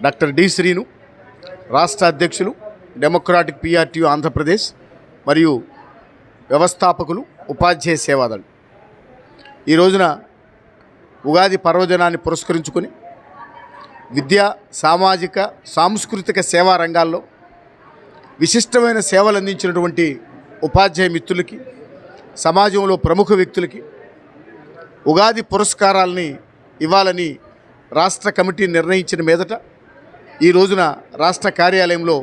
Doctor D Srinu, రాష్ట్ర అధ్యక్షులు, democratic PRT Andhra Pradesh మరియు వ్యవస్థాపకులు, ఉపాధ్యాయ సేవాదళ్. ఈ రోజున ఉగాది పర్వదినాన్ని పురస్కరించుకొని విద్యా, సామాజిక, సాంస్కృతిక సేవా రంగాల్లో విశిష్టమైన సేవలు అందించినటువంటి ఉపాధ్యాయ మిత్రులకి, సమాజంలో ప్రముఖ వ్యక్తులకి ఉగాది పురస్కారాలని ఇవ్వాలని రాష్ట్ర కమిటీ నిర్ణయించిన మీదట ఈ రోజున రాష్ట్ర కార్యాలయంలో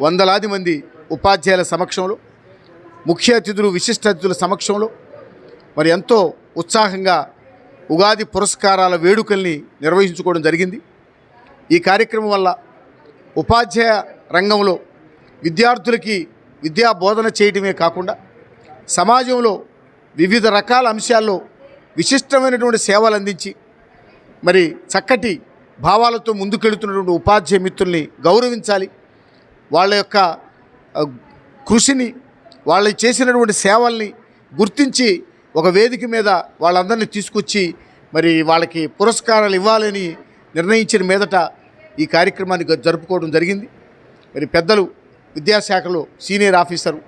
వందలాది మంది ఉపాధ్యాయుల సమక్షంలో, ముఖ్య అతిథులు, విశిష్ట అతిథుల సమక్షంలో మరి ఎంతో ఉత్సాహంగా ఉగాది పురస్కారాల వేడుకల్ని నిర్వహించుకోవడం జరిగింది. ఈ కార్యక్రమం వల్ల ఉపాధ్యాయ రంగంలో విద్యార్థులకి విద్యా బోధన చేయడమే కాకుండా సమాజంలో వివిధ రకాల అంశాల్లో విశిష్టమైనటువంటి సేవలు అందించి మరి చక్కటి భావాలతో ముందుకెళ్తున్నటువంటి ఉపాధ్యాయ మిత్రుల్ని గౌరవించాలి. వాళ్ళ యొక్క కృషిని, వాళ్ళు చేసినటువంటి సేవల్ని గుర్తించి ఒక వేదిక మీద వాళ్ళందరినీ తీసుకొచ్చి మరి వాళ్ళకి పురస్కారాలు ఇవ్వాలని నిర్ణయించిన మీదట ఈ కార్యక్రమాన్ని జరుపుకోవడం జరిగింది. మరి పెద్దలు విద్యాశాఖలో సీనియర్ ఆఫీసరు,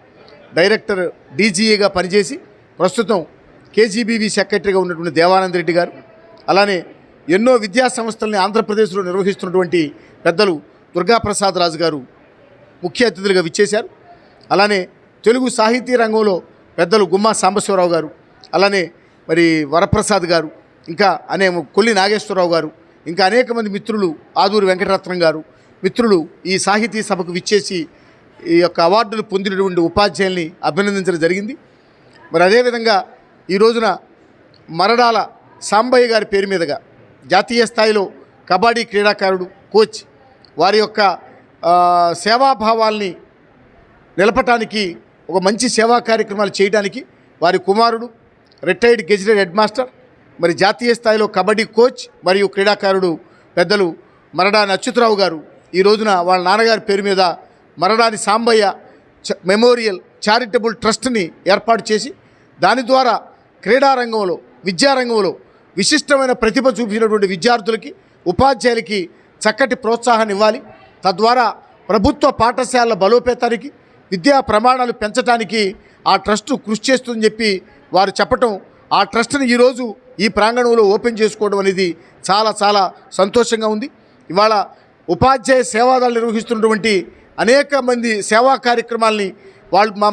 డైరెక్టర్, డీజీఏగా పనిచేసి ప్రస్తుతం కేజీబీవీ సెక్రటరీగా ఉన్నటువంటి దేవానంద రెడ్డి గారు, అలానే ఎన్నో విద్యా సంస్థల్ని ఆంధ్రప్రదేశ్లో నిర్వహిస్తున్నటువంటి పెద్దలు దుర్గాప్రసాద్ రాజు గారు ముఖ్య అతిథులుగా విచ్చేశారు. అలానే తెలుగు సాహితీ రంగంలో పెద్దలు గుమ్మా సాంబశివరావు గారు, అలానే మరి వరప్రసాద్ గారు, ఇంకా కొల్లి నాగేశ్వరరావు గారు, ఇంకా అనేక మంది మిత్రులు, ఆదూరి వెంకటరత్నం గారు మిత్రులు ఈ సాహితీ సభకు విచ్చేసి ఈ యొక్క అవార్డులు పొందినటువంటి ఉపాధ్యాయుల్ని అభినందించడం జరిగింది. మరి అదేవిధంగా ఈ రోజున మరడాల సాంబయ్య గారి పేరు మీదుగా జాతీయ స్థాయిలో కబడ్డీ క్రీడాకారుడు, కోచ్, వారి యొక్క సేవాభావాల్ని నిలపటానికి, ఒక మంచి సేవా కార్యక్రమాలు చేయడానికి వారి కుమారుడు రిటైర్డ్ గెజిటెడ్ హెడ్ మాస్టర్, మరి జాతీయ స్థాయిలో కబడ్డీ కోచ్ మరియు క్రీడాకారుడు పెద్దలు మరడాని అచ్యుతరావు గారు ఈ రోజున వాళ్ళ నాన్నగారి పేరు మీద మరడాని సాంబయ్య మెమోరియల్ చారిటబుల్ ట్రస్ట్ని ఏర్పాటు చేసి దాని ద్వారా క్రీడారంగంలో, విద్యారంగంలో విశిష్టమైన ప్రతిభ చూపించినటువంటి విద్యార్థులకి, ఉపాధ్యాయులకి చక్కటి ప్రోత్సాహాన్ని ఇవ్వాలి. తద్వారా ప్రభుత్వ పాఠశాలల బలోపేతానికి, విద్యా ప్రమాణాలు పెంచడానికి ఆ ట్రస్ట్ కృషి చేస్తుందని చెప్పి వారు చెప్పటం, ఆ ట్రస్ట్ని ఈరోజు ఈ ప్రాంగణంలో ఓపెన్ చేసుకోవడం అనేది చాలా చాలా సంతోషంగా ఉంది. ఇవాళ ఉపాధ్యాయ సేవాదాలు నిర్వహిస్తున్నటువంటి అనేక మంది సేవా కార్యక్రమాలని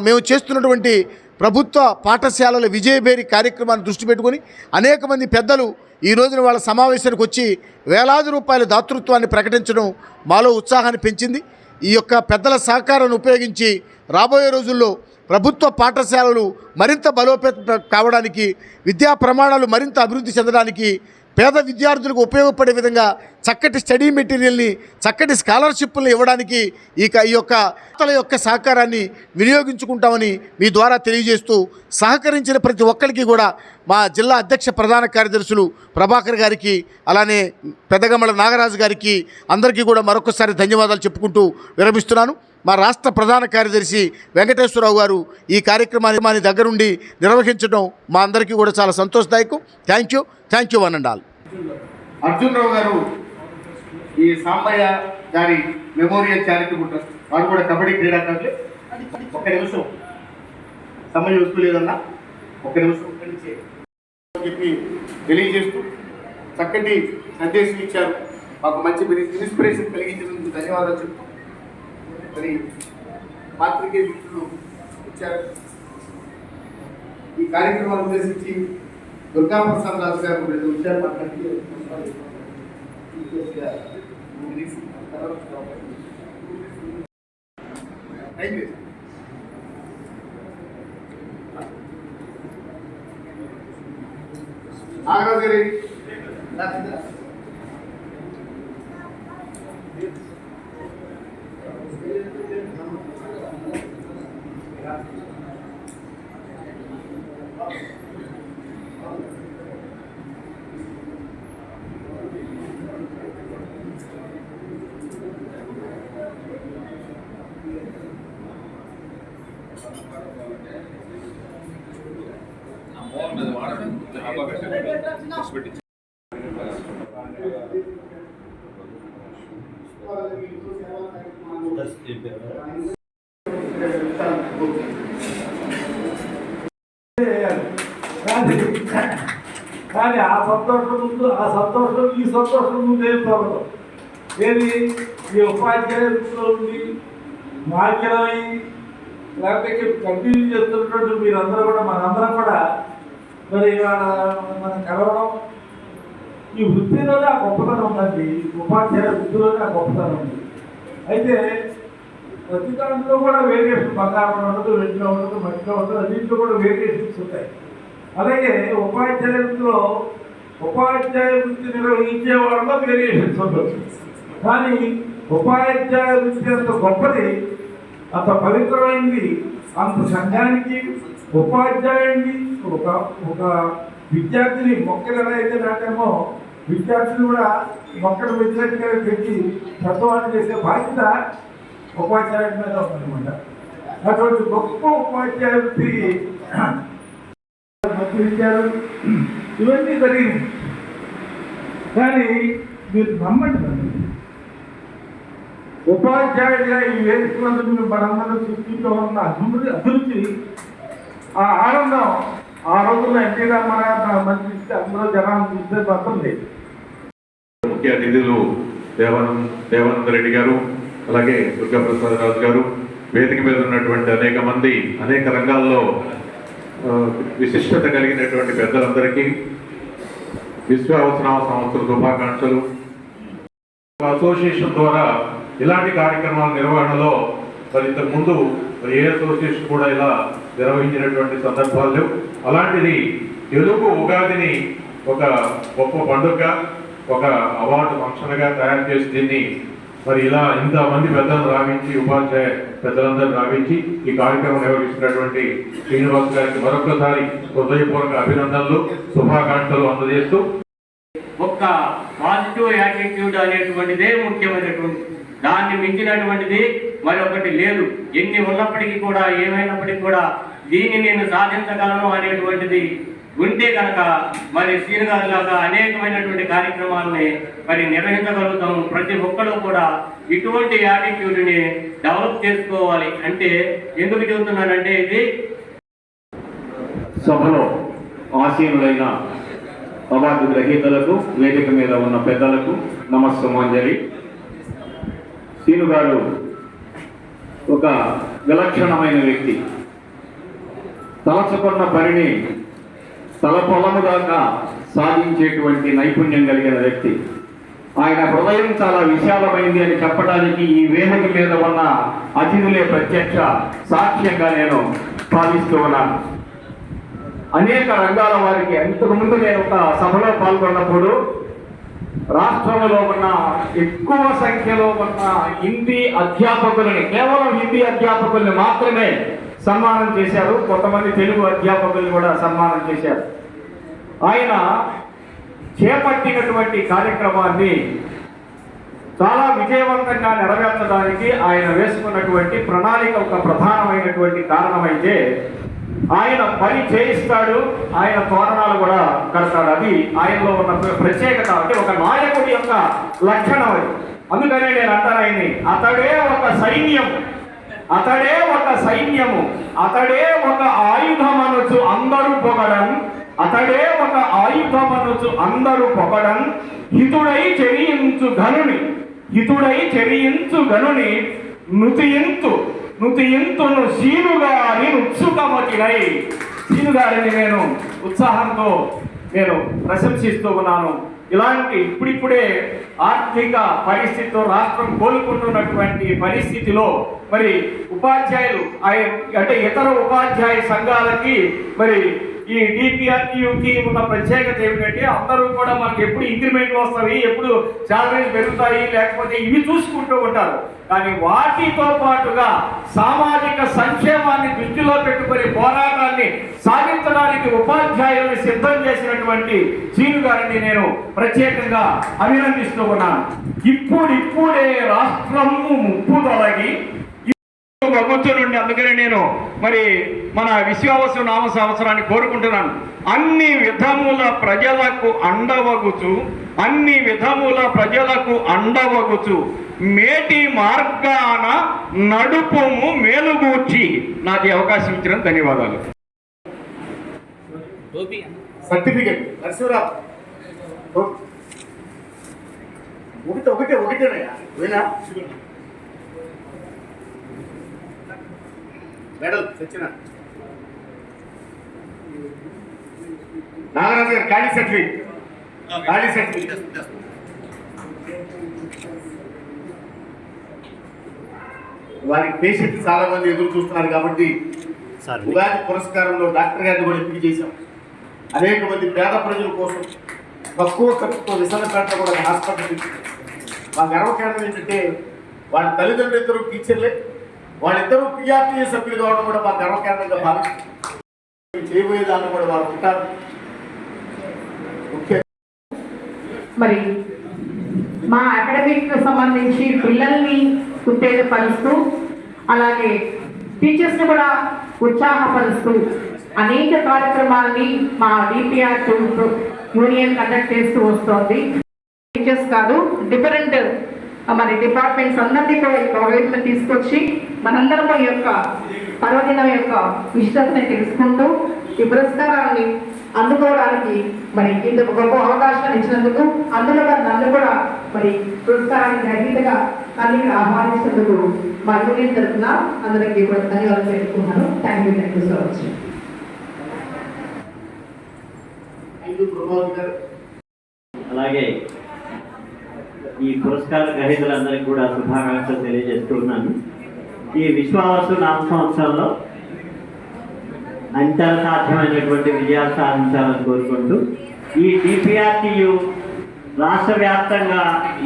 మేము చేస్తున్నటువంటి ప్రభుత్వ పాఠశాలల విజయభేరి కార్యక్రమాన్ని దృష్టి పెట్టుకొని అనేక మంది పెద్దలు ఈ రోజున వాళ్ళ సమావేశానికి వచ్చి వేలాది రూపాయల దాతృత్వాన్ని ప్రకటించడం మాలో ఉత్సాహాన్ని పెంచింది. ఈ యొక్క పెద్దల సహకారాన్ని ఉపయోగించి రాబోయే రోజుల్లో ప్రభుత్వ పాఠశాలలు మరింత బలోపేతం కావడానికి, విద్యా ప్రమాణాలు మరింత అభివృద్ధి చెందడానికి, పేద విద్యార్థులకు ఉపయోగపడే విధంగా చక్కటి స్టడీ మెటీరియల్ని, చక్కటి స్కాలర్షిప్లను ఇవ్వడానికి ఈ యొక్క సహకారాన్ని వినియోగించుకుంటామని మీ ద్వారా తెలియజేస్తూ, సహకరించిన ప్రతి ఒక్కరికి కూడా మా జిల్లా అధ్యక్ష ప్రధాన కార్యదర్శులు ప్రభాకర్ గారికి, అలానే పెద్దగమ్మల నాగరాజు గారికి అందరికీ కూడా మరొకసారి ధన్యవాదాలు చెప్పుకుంటూ విరమిస్తున్నాను. మా రాష్ట్ర ప్రధాన కార్యదర్శి వెంకటేశ్వరరావు గారు ఈ కార్యక్రమాన్ని దగ్గరుండి నిర్వహించడం మా అందరికీ కూడా చాలా సంతోషదాయకం. Thank you one and all. Arjun Rao garu ఈ సాంబయ్య గారి మెమోరియల్ చారిటబుల్ ట్రస్ట్, వారు కూడా కబడ్డీ క్రీడాకారులే. ఒక్క నిమిషం సమయం ఎక్కువ లేదన్నా, ఒక్క నిమిషం చెప్పి తెలియజేస్తూ చక్కటి సందేశం ఇచ్చారు. మాకు మంచి ఇన్స్పిరేషన్ కలిగించినందుకు ధన్యవాదాలు చెప్తూ మరి పాత్రికేయ మిత్రులు ఇచ్చారు. ఈ కార్యక్రమాన్ని ఉద్దేశించి దుర్గాప్రసాద్ రాజు గారు రెండు విషయాలు మాట్లాడి నాగరాజు గారి కానీ ఆ సంతోషం ముందు ఆ సంతోషం ఈ సంతోషం ముందు ఏం తగ్గదు. ఏది ఈ ఉపాధ్యాయ వృత్తిలో ఉంది మాధ్యమై లేకపోతే కంటిన్యూ చేస్తున్నటువంటి మీరందరూ కూడా మనందరం కూడా మరి ఇవాళ మనం కలవడం ఈ వృత్తిలోనే ఆ గొప్పతనం ఉందండి. ఉపాధ్యాయ వృత్తిలోనే ఆ గొప్పతనం ఉంది. అయితే ప్రతి దాంట్లో కూడా వేరియేషన్ బంగారం ఉండదు, వెండిలో ఉండదు, మట్టిలో ఉండదు, అన్నింటిలో కూడా వేరియేషన్స్ ఉంటాయి. అలాగే ఉపాధ్యాయ వృత్తిలో ఉపాధ్యాయ వృత్తి నిర్వహించే వాళ్ళలో వేరియేషన్స్ ఉండొచ్చు. కానీ ఉపాధ్యాయ వృత్తి అంత గొప్పది, అంత పవిత్రమైంది, అంత సంఘానికి ఉపాధ్యాయుడిని ఒక విద్యార్థిని మొక్కలు ఎలా అయితే నాటేమో విద్యార్థులు కూడా మొక్కలు వ్యతిరేకంగా పెట్టి పెద్దవాళ్ళు చేసే బాధ్యత ఉపాధ్యాయుడి మీద ఉందన్నమాట. అటువంటి గొప్ప ఉపాధ్యాయ వృత్తి మధ్య విద్యాలు ఇవన్నీ జరిగింది. కానీ మీరు నమ్మండి, ఉపాధ్యాయుడిగా ఈ వేదికలందరూ మనందరూ సృష్టించే ఉన్న అభివృద్ధి ఆ ఆనందం ఆ రోజుల్లో ఎన్టీ రామారావు మంచి ఇస్తే అందరూ జనాన్ని చూస్తే అర్థం లేదు. ముఖ్య అతిథులు దేవానంద రెడ్డి గారు, అలాగే దుర్గాప్రసాద్ రాజు గారు, వేదిక మీద ఉన్నటువంటి అనేక మంది అనేక రంగాల్లో విశిష్టత కలిగినటువంటి పెద్దలందరికీ విశ్వావసనామ సంవత్సర శుభాకాంక్షలు. అసోసియేషన్ ద్వారా ఇలాంటి కార్యక్రమాల నిర్వహణలో మరి ఇంతకుముందు ఏ అసోసియేషన్ కూడా ఇలా నిర్వహించినటువంటి సందర్భాలు లేవు. అలాంటిది తెలుగు ఉగాదిని ఒక గొప్ప పండుగగా, ఒక అవార్డు ఫంక్షన్గా తయారు చేసి దీన్ని మరి ఇలా ఇంతమంది పెద్దలను రావించి, ఉపాధ్యాయ పెద్దలందరూ రావించి ఈ కార్యక్రమం నిర్వహిస్తున్నటువంటి శ్రీనివాస్ గారికి మరొకసారి హృదయపూర్వక అభినందనలు, శుభాకాంక్షలు అందజేస్తూ ఒక్క పాజిటివ్ యాటిట్యూడ్ అనేటువంటిదే ముఖ్యమైనటువంటి, దాన్ని మించినటువంటిది మరొకటి లేదు. ఎన్ని ఉన్నప్పటికీ కూడా, ఏమైనప్పటికీ కూడా దీన్ని నేను సాధించగలను అనేటువంటిది ఉంటే కనుక మరి శ్రీనివాస్ లాగా అనేకమైనటువంటి కార్యక్రమాలని మరి నిర్వహించగలుగుతాము. ప్రతి ఒక్కరు కూడా ఇటువంటి యాటిట్యూడ్ని డెవలప్ చేసుకోవాలి. అంటే ఎందుకు చెబుతున్నానంటే, ఇది సభలో ఆసీనులైన అవార్డు గ్రహీతలకు, వేదిక మీద ఉన్న పెద్దలకు నమస్సుమాంజలి. శ్రీను గారు ఒక విలక్షణమైన వ్యక్తి. తలచుకున్న పనిని తలపొలము దాకా సాధించేటువంటి నైపుణ్యం కలిగిన వ్యక్తి. ఆయన హృదయం చాలా విశాలమైంది అని చెప్పడానికి ఈ వేదిక మీద ఉన్న అతిథులే ప్రత్యక్ష సాక్ష్యంగా నేను భావిస్తూ ఉన్నాను. అనేక రంగాల వారికి ఇంతకుముందు నేను ఒక సభలో పాల్గొన్నప్పుడు రాష్ట్రంలో ఉన్న ఎక్కువ సంఖ్యలో ఉన్న హిందీ అధ్యాపకులని, కేవలం హిందీ అధ్యాపకుల్ని మాత్రమే సన్మానం చేశారు. కొంతమంది తెలుగు అధ్యాపకుల్ని కూడా సన్మానం చేశారు. ఆయన చేపట్టినటువంటి కార్యక్రమాన్ని చాలా విజయవంతంగా నెరవేర్చడానికి ఆయన వేసుకున్నటువంటి ప్రణాళిక ఒక ప్రధానమైనటువంటి కారణమైతే, ఆయన పని చేయిస్తాడు, ఆయన తోరణాలు కూడా కడతాడు. అది ఆయనలో ఉన్న ప్రత్యేకత. అంటే ఒక నాయకుడి యొక్క లక్షణం అది. అందుకనే నేను అంటాను ఆయన్ని, అతడే ఒక సైన్యం, అతడే ఒక సైన్యము, అతడే ఒక ఆయుధమనుచు అందరూ పొగడన్, అతడే ఒక ఆయుధమనుచు అందరూ పొగడన్, హితుడై చెరియించు గనుని, హితుడై చెరియించు గనుని నుతియింతును శ్రీనుగారి ఉత్సుకమతినై. శ్రీనుగారిని నేను ఉత్సాహంతో నేను ప్రశంసిస్తూ ఉన్నాను. ఇలాంటి ఇప్పుడిప్పుడే ఆర్థిక పరిస్థితితో రాష్ట్రం కోలుకుంటున్నటువంటి పరిస్థితిలో మరి ఉపాధ్యాయులు అంటే ఇతర ఉపాధ్యాయ సంఘాలకి మరి ఈ డిపిఆర్టీయూకి ఉన్న ప్రత్యేకత ఏమిటంటే, అందరూ కూడా మనకి ఎప్పుడు ఇంక్రిమెంట్లు వస్తాయి, ఎప్పుడు శాలరీస్ పెరుగుతాయి, లేకపోతే ఇవి చూసుకుంటూ ఉంటారు. కానీ వాటితో పాటుగా సామాజిక సంక్షేమాన్ని దృష్టిలో పెట్టుకుని పోరాటాన్ని సాధించడానికి ఉపాధ్యాయుల్ని సిద్ధం చేసినటువంటి శ్రీను గారిని నేను ప్రత్యేకంగా అభినందిస్తూ ఉన్నాను. ఇప్పుడిప్పుడే రాష్ట్రము ముప్పు తొలగి కూర్చొని అందుకనే నేను మరి మన విశ్వావసు నామ సంవత్సరాన్ని కోరుకుంటున్నాను. అన్ని విధముల ప్రజలకు అండవగుచు మేటి మార్గాన నడుపుము మేలుగూర్చి. నాకు ఈ అవకాశం ఇచ్చిన ధన్యవాదాలు. సర్టిఫికెట్ నరసింహరావు ఒకటేనయ్యా మెడల్ సచిన నాగరాజు గారు ఖాళీ సర్టిఫికెట్ వారికి పేషెంట్ చాలా మంది ఎదురు చూస్తున్నారు కాబట్టి ఉగాది పురస్కారంలో డాక్టర్ గారిని కూడా ఎంపిక చేశాం. అనేక మంది పేద ప్రజల కోసం తక్కువ ఖర్చుతో విశాఖపట్నం కూడా హాస్పిటల్. మా గర్వకారణం ఏంటంటే వాళ్ళ తల్లిదండ్రులు ఇద్దరు టీచర్లే, వాళ్ళిద్దరూ పిఆర్టీఏ సభ్యులు కావడం కూడా మా గర్వకారణంగా భావిస్తాం. చేయబోయే దాన్ని కూడా వాళ్ళు ఉంటారు. మరి మా అకాడమిక్ సంబంధించి పిల్లల్ని ఉత్తేజపరుస్తూ అలాగే టీచర్స్ని కూడా ఉత్సాహపరుస్తూ అనేక కార్యక్రమాలని మా డిపిఆర్ యూనియన్ కండక్ట్ చేస్తూ వస్తోంది. టీచర్స్ కాదు, డిఫరెంట్ మరి డిపార్ట్మెంట్స్ అందరినీ కూడా ఈ ప్రాజెక్ట్ని తీసుకొచ్చి మనందరము ఈ యొక్క పర్వదినం యొక్క విశిష్టతని తెలుసుకుంటూ ఈ పురస్కారాన్ని అందుకోవడానికి మరి ఇంత గొప్ప అవకాశాన్ని ఇచ్చినందుకు, అందులో నన్ను కూడా మరి పురస్కారానికి గ్రహీతగా నన్ను ఆహ్వానించినందుకు మా యూనియన్ తరఫున అందరికీ కూడా ధన్యవాదాలు తెలుపుకున్నాను. Thank you so much. అలాగే ఈ పురస్కార గ్రహీతలందరికీ కూడా శుభాకాంక్షలు తెలియజేస్తున్నాను. ఈ విశ్వావసు నామ సంవత్సరంలో అంచనా సాధ్యమైనటువంటి విజయాలు సాధించాలని కోరుకుంటూ ఈ డిపిఆర్టీయు రాష్ట్ర వ్యాప్తంగా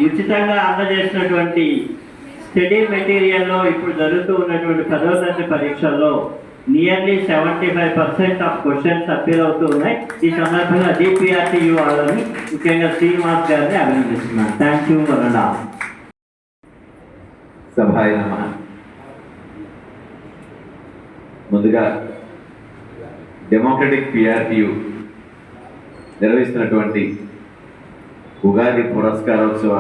ఉచితంగా అందజేసినటువంటి స్టడీ మెటీరియల్లో ఇప్పుడు జరుగుతూ ఉన్నటువంటి 10వ తరగతి పరీక్షల్లో నియర్లీ 75% ఆఫ్ క్వశ్చన్స్ అప్పీల్ అవుతూ ఉన్నాయి. ఈ సందర్భంగా డిపిఆర్టీయు వాళ్ళని ముఖ్యంగా శ్రీనివాస్ గారిని అభినందిస్తున్నాను. Thank you వరడా. సభాయ నమః. ముందుగా డెమోక్రటిక్ పిఆర్టీయు నిర్వహిస్తున్నటువంటి ఉగాది పురస్కారోత్సవ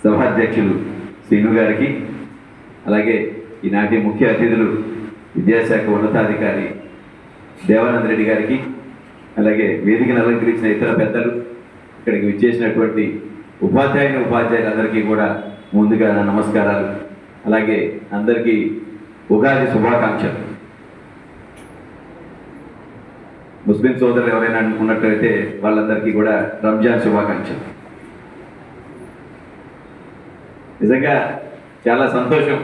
సభాధ్యక్షులు శ్రీను గారికి, అలాగే ఈనాటి ముఖ్య అతిథులు విద్యాశాఖ ఉన్నతాధికారి దేవానంద రెడ్డి గారికి, అలాగే వేదికను అలంకరించిన ఇతర పెద్దలు, ఇక్కడికి విచ్చేసినటువంటి ఉపాధ్యాయులందరికీ కూడా ముందుగా నమస్కారాలు. అలాగే అందరికీ ఉగాది శుభాకాంక్షలు. ముస్లిం సోదరులు ఎవరైనా ఉన్నట్లయితే వాళ్ళందరికీ కూడా రంజాన్ శుభాకాంక్షలు. నిజంగా చాలా సంతోషం.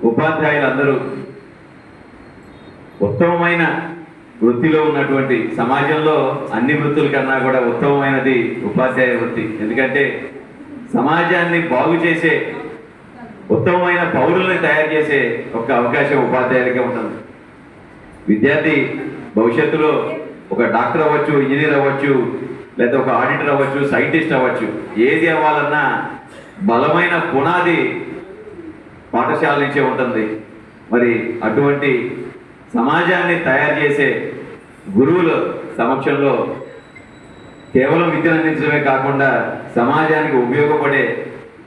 ఉపాధ్యాయులందరూ ఉత్తమమైన వృత్తిలో ఉన్నటువంటి, సమాజంలో అన్ని వృత్తుల కన్నా కూడా ఉత్తమమైనది ఉపాధ్యాయ వృత్తి. ఎందుకంటే సమాజాన్ని బాగు చేసే, ఉత్తమమైన పౌరుల్ని తయారు చేసే ఒక అవకాశం ఉపాధ్యాయులకే ఉంటుంది. విద్యార్థి భవిష్యత్తులో ఒక డాక్టర్ అవ్వచ్చు, ఇంజనీర్ అవ్వచ్చు, లేదా ఒక ఆడిటర్ అవ్వచ్చు, సైంటిస్ట్ అవ్వచ్చు. ఏది అవ్వాలన్నా బలమైన పునాది పాఠశాల నుంచే ఉంటుంది. మరి అటువంటి సమాజాన్ని తయారు చేసే గురువుల సమక్షంలో కేవలం విద్యను అందించడమే కాకుండా సమాజానికి ఉపయోగపడే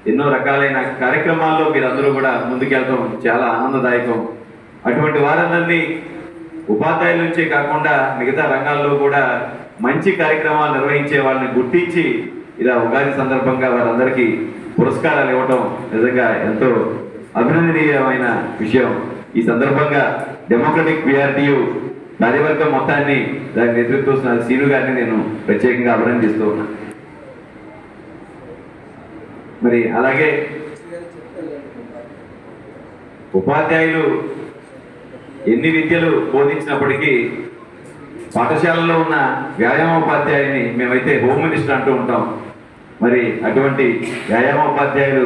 ఎన్నో రకాలైన కార్యక్రమాల్లో మీరందరూ కూడా ముందుకెళ్తాం చాలా ఆనందదాయకం. అటువంటి వారందరినీ ఉపాధ్యాయుల నుంచే కాకుండా మిగతా రంగాల్లో కూడా మంచి కార్యక్రమాలు నిర్వహించే వాళ్ళని గుర్తించి ఇలా ఉగాది సందర్భంగా వారందరికీ పురస్కారాలు ఇవ్వటం నిజంగా ఎంతో అభినందనీయమైన విషయం. ఈ సందర్భంగా డెమోక్రటిక్ పిఆర్టీయు కార్యవర్గం మొత్తాన్ని, దాని నేతృత్వం శ్రీను గారిని నేను ప్రత్యేకంగా అభినందిస్తూ ఉన్నాను. మరి అలాగే ఉపాధ్యాయులు ఎన్ని విద్యలు బోధించినప్పటికీ పాఠశాలలో ఉన్న వ్యాయామోపాధ్యాయుని మేమైతే హోమ్ మినిస్టర్ అంటూ ఉంటాం. మరి అటువంటి వ్యాయామోపాధ్యాయులు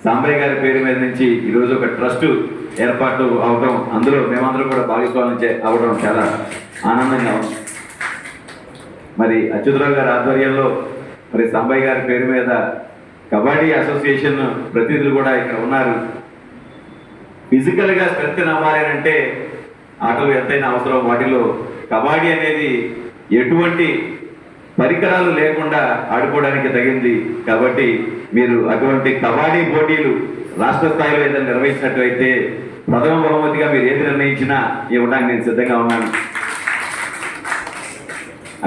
సాంబయ్య గారి పేరు మీద నుంచి ఈరోజు ఒక ట్రస్ట్ ఏర్పాటు అవడం, అందులో మేమందరం కూడా భాగస్వామ్యం అవడం చాలా ఆనందంగా ఉంది. మరి అచ్యుతరావు గారి ఆధ్వర్యంలో మరి సాంబయ్య గారి పేరు మీద కబడ్డీ అసోసియేషన్ ప్రతినిధులు కూడా ఇక్కడ ఉన్నారు. ఫిజికల్గా స్ట్రెంత్ అవ్వాలి అంటే ఆటలు ఎంతైనా అవసరం. వాటిలో కబడ్డీ అనేది ఎటువంటి పరికరాలు లేకుండా ఆడుకోవడానికి తగింది. కాబట్టి మీరు అటువంటి కబడ్డీ పోటీలు రాష్ట్ర స్థాయిలో ఏదైనా నిర్వహించినట్లయితే ప్రథమ బహుమతిగా మీరు ఏది నిర్ణయించినా ఇవ్వడానికి నేను సిద్ధంగా ఉన్నాను.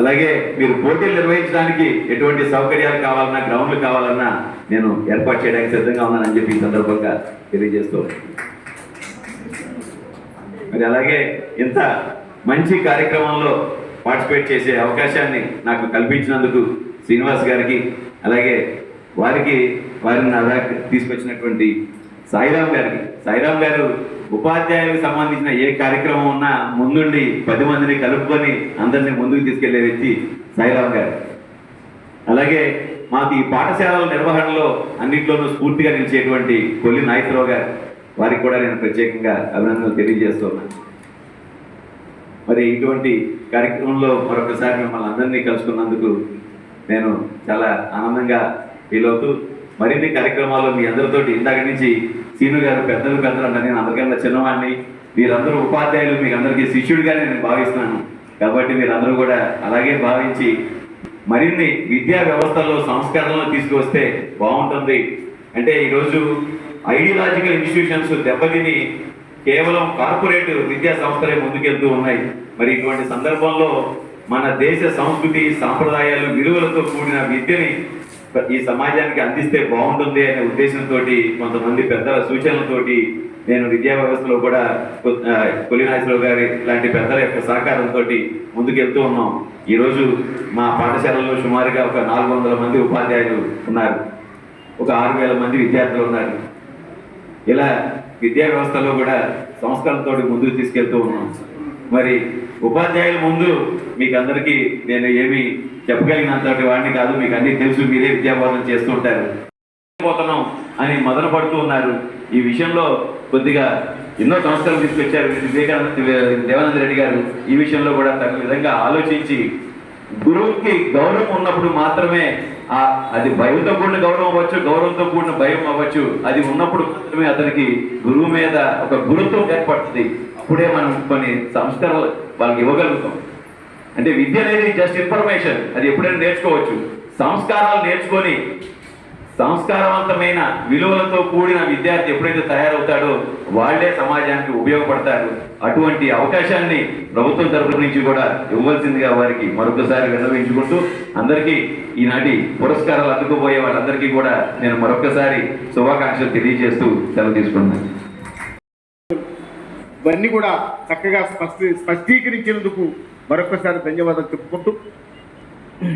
అలాగే మీరు పోటీలు నిర్వహించడానికి ఎటువంటి సౌకర్యాలు కావాలన్నా, గ్రౌండ్లు కావాలన్నా నేను ఏర్పాటు చేయడానికి సిద్ధంగా ఉన్నానని చెప్పి ఈ సందర్భంగా తెలియజేస్తూ, మరి అలాగే ఇంత మంచి కార్యక్రమంలో పార్టిసిపేట్ చేసే అవకాశాన్ని నాకు కల్పించినందుకు శ్రీనివాస్ గారికి, అలాగే వారిని నా దాకా తీసుకొచ్చినటువంటి సాయిరామ్ గారు ఉపాధ్యాయులకు సంబంధించిన ఏ కార్యక్రమం ఉన్నా ముందుండి 10 మందిని కలుపుకొని అందరినీ ముందుకు తీసుకెళ్లే వ్యక్తి సాయిరామ్ గారు. అలాగే మాకు ఈ పాఠశాలల నిర్వహణలో అన్నింటిలోనూ స్ఫూర్తిగా నిలిచేటువంటి కొల్లి నాయకరావు గారు, వారికి కూడా నేను ప్రత్యేకంగా అభినందనలు తెలియజేస్తున్నాను. మరి ఇటువంటి కార్యక్రమంలో మరొకసారి మిమ్మల్ని అందరినీ కలుసుకున్నందుకు నేను చాలా ఆనందంగా ఫీల్ అవుతూ, మరిన్ని కార్యక్రమాల్లో మీ అందరితోటి ఇందాక నుంచి సీను గారు పెద్దలు అంటే నేను అందరికన్నా చిన్నవాడిని, మీరందరూ ఉపాధ్యాయులు, మీకు అందరికీ శిష్యుడిగానే నేను భావిస్తున్నాను. కాబట్టి మీరందరూ కూడా అలాగే భావించి మరిన్ని విద్యా వ్యవస్థలో సంస్కరణలు తీసుకువస్తే బాగుంటుంది. అంటే ఈరోజు ఐడియాలజికల్ ఇన్స్టిట్యూషన్స్ దెబ్బతిని కేవలం కార్పొరేట్ విద్యా సంస్థలే ముందుకెళ్తూ ఉన్నాయి. మరి ఇటువంటి సందర్భంలో మన దేశ సంస్కృతి, సాంప్రదాయాలు, విలువలతో కూడిన విద్యని ఈ సమాజానికి అందిస్తే బాగుంటుంది అనే ఉద్దేశంతో కొంతమంది పెద్దల సూచనలతోటి నేను విద్యా వ్యవస్థలో కూడా కొలినాశ్వరరావు గారి లాంటి పెద్దల యొక్క సహకారంతో ముందుకెళ్తూ ఉన్నాం. ఈరోజు మా పాఠశాలలో సుమారుగా ఒక 400 మంది ఉపాధ్యాయులు ఉన్నారు, ఒక 6000 మంది విద్యార్థులు ఉన్నారు. ఇలా విద్యా వ్యవస్థలో కూడా సంస్కరణతో ముందుకు తీసుకెళ్తూ ఉన్నాం. మరి ఉపాధ్యాయుల ముందు మీకు అందరికీ నేను ఏమి చెప్పగలిగినంతటి వాడిని కాదు, మీకు అన్నీ తెలుసు, మీరే విద్యాబోధన చేస్తూ ఉంటారు. పోతున్నాం అని మొదలు పడుతూ ఉన్నారు. ఈ విషయంలో కొద్దిగా ఎన్నో సంస్కరణలు తీసుకొచ్చారు దేవానంద రెడ్డి గారు. ఈ విషయంలో కూడా తగిన విధంగా ఆలోచించి గురువుకి గౌరవం ఉన్నప్పుడు మాత్రమే అది భయంతో కూడిన గౌరవం అవ్వచ్చు, గౌరవంతో కూడిన భయం అవ్వచ్చు, అది ఉన్నప్పుడు మాత్రమే అతనికి గురువు మీద ఒక గురుత్వం ఏర్పడుతుంది. అప్పుడే మనం కొన్ని సంస్కరణలు వాళ్ళకి ఇవ్వగలుగుతాం. అంటే విద్య అనేది జస్ట్ ఇన్ఫర్మేషన్, అది ఎప్పుడైనా నేర్చుకోవచ్చు. సంస్కారాలు నేర్చుకొని సంస్కారవంతమైన విలువలతో కూడిన విద్యార్థి ఎప్పుడైతే తయారవుతాడో వాళ్ళే సమాజానికి ఉపయోగపడతారు. అటువంటి అవకాశాన్ని ప్రభుత్వం తరఫు నుంచి కూడా ఇవ్వవలసిందిగా వారికి మరొకసారి విన్నవించుకుంటూ, అందరికీ ఈనాటి పురస్కారాలు అందుకోబోయే వాళ్ళందరికీ కూడా నేను మరొకసారి శుభాకాంక్షలు తెలియజేస్తూ సెలవు తీసుకుంటున్నాను. ఇవన్నీ కూడా చక్కగా స్పష్టీకరించినందుకు మరొకసారి ధన్యవాదాలు చెప్పుకుంటూ